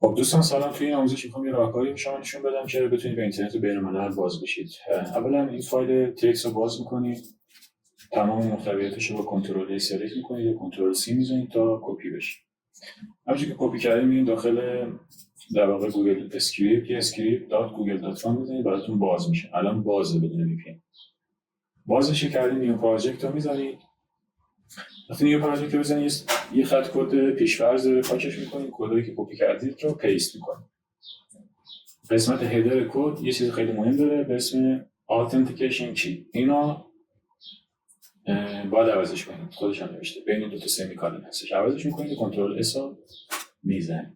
خب دوستان سلام. توی این آموزش میخوام یه راهکاری به شما نشون بدم که بتونید به اینترنت بین‌الملل باز بشید. اولا این فایل تکست رو باز میکنید، تمام محتویاتش رو با کنترل A سلکت میکنید یا کنترل C میزنید تا کپی بشه. همونجوری که کپی کردید میرید داخل در واقع گوگل اسکریپت، یه script.google.com میزنید، براتون باز میشه. الان بازه بدون VPN. بازش کردید نیو پراجکت رو میزنید. وقتی نیو پراجکت رو بزنید یه خط کد پیش‌فرض پاکش میکنید، کدی که کپی کردید رو پیست میکنید. قسمت هدر کد یه چیز خیلی مهم داره به اسم authentication key. اینا باید عوضش کنید. خودش هم نوشته بین دو تا سمیکالن هستش. عوضش میکنید، کنترل اس رو میزنید.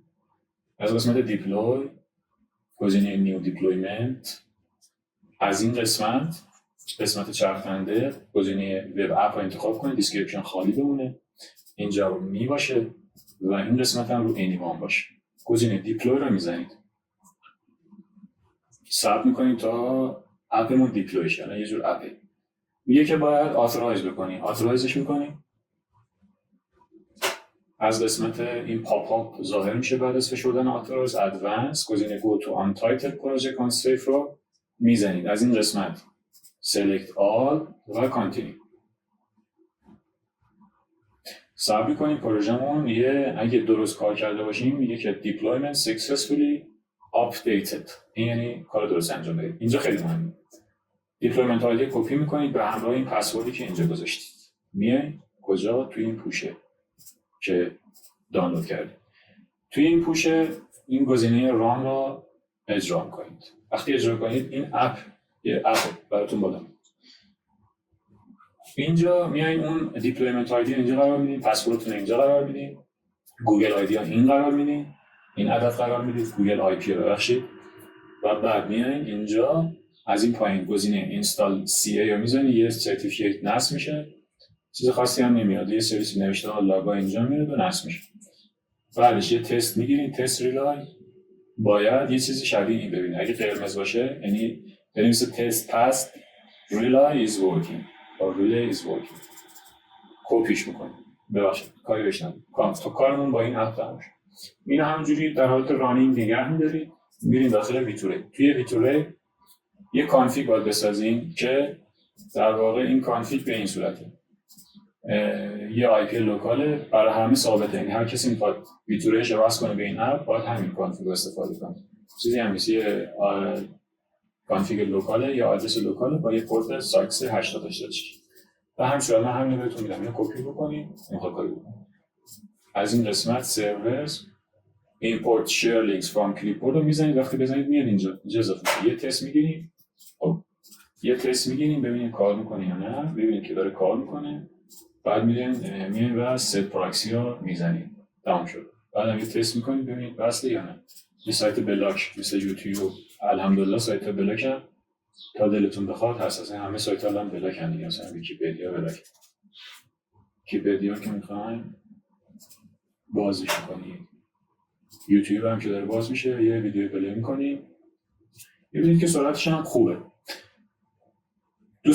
از قسمت دیپلوی گزینه نیو دیپلویمنت، از این قسمت چرخنده گزینه وب اپ رو انتخاب کنید، دیسکریپشن خالی بمونه، اینجا رو می باشه و این قسمت هم رو انیوان باشه. گزینه دیپلوی رو میزنید، ثبت میکنید تا اپمون دیپلوی شه. یه جور اپه. میگه که باید آتورایز بکنی، آتورایزش میکنی. از قسمت این پاپ آپ ظاهر میشه بعد از فشردن آتورایز. ادوانس گزینه گو تو untitled project on safe رو میزنید. از این قسمت select all و continue. ثبت میکنیم پروژمون. اگه درست کار کرده باشیم میگه که deployment successfully updated. این یعنی کار درست انجام دادید. اینجا خیلی مهمه. دیپلویمنت آیدی کپی میکنید به همراه این پسوردی که اینجا گذاشتید. میایید کجا؟ توی این پوشه که دانلود کردید. توی این پوشه این گزینه ران را اجرا میکنید. وقتی اجرا کنید این اپ یه اپ براتون بالا میاد. اینجا میایید اون دیپلویمنت آیدی اینجا قرار میدین، پسوردتون اینجا قرار میدین، گوگل آیدی ها این قرار میدین، این عدد قرار میدید، گوگل آی پی رو ببخشید. و بعد میایید اینجا از این پایین گزینه اینستال سی ای رو میزنید، یه سرتیفیکیت نصب میشه. چیز خاصی هم نمیاد، یه سری نوشته ها لاگا اینجا میاد و نصب میشه. بعدش یه تست میگیرین، تست ریلای. باید یه چیزی شبیه این ببینید. اگه قرمز باشه یعنی بنویسه تست پاس ریلای از ورکینگ یا ریلای از ورکینگ. کپیش میکنید. ببخشید کاری بهش ندید. تا کارمون با این اپ تموم شد. اینو همونجوری در حالت رانینگ نگه می‌دارید. میرین داخل ویتوره. توی ویتوره یه کانفیگ باید بسازین که در واقع این کانفیگ به این صورته. یه آی پی لوکاله برای همه ثابته. یعنی هر کسی میخواد ویتورهش رو وصل کنه به این اپ باید همین کانفیگ رو استفاده کنه. چیزی هم نیست. یه کانفیگ لوکاله یا آدرس لوکاله با یه پورت ساکس 8080. و همین من همین رو بهتون میدم. اینو کپی بکنید، میخواد کاری بکنید. از این قسمت سرورز import share links from clipboard رو میزنید. وقتی بزنید میاد اینجا اضافه میشه. یه تست میگیریم. خب یه تست میگیریم ببینیم کار میکنه یا نه. ببینید که داره کار میکنه. بعد میرین و ست پراکسی رو میزنید. تمام شد. بعد هم یه تست میکنید ببینید وصله یا نه. یه سایت بلاک مثل یوتیوب، الحمدلله سایت بلاک هم تا دلتون بخواد هست. اصلا همه سایت ها هم بلاک هم دیگه. مثلا ویکی‌پدیا بلاک. ویکی‌پدیا که میخواین بازش کنید. یوتیوب هم که داره باز میشه یه ویدیو پلی میکنیم. ببینید که سرعتش هم خوبه.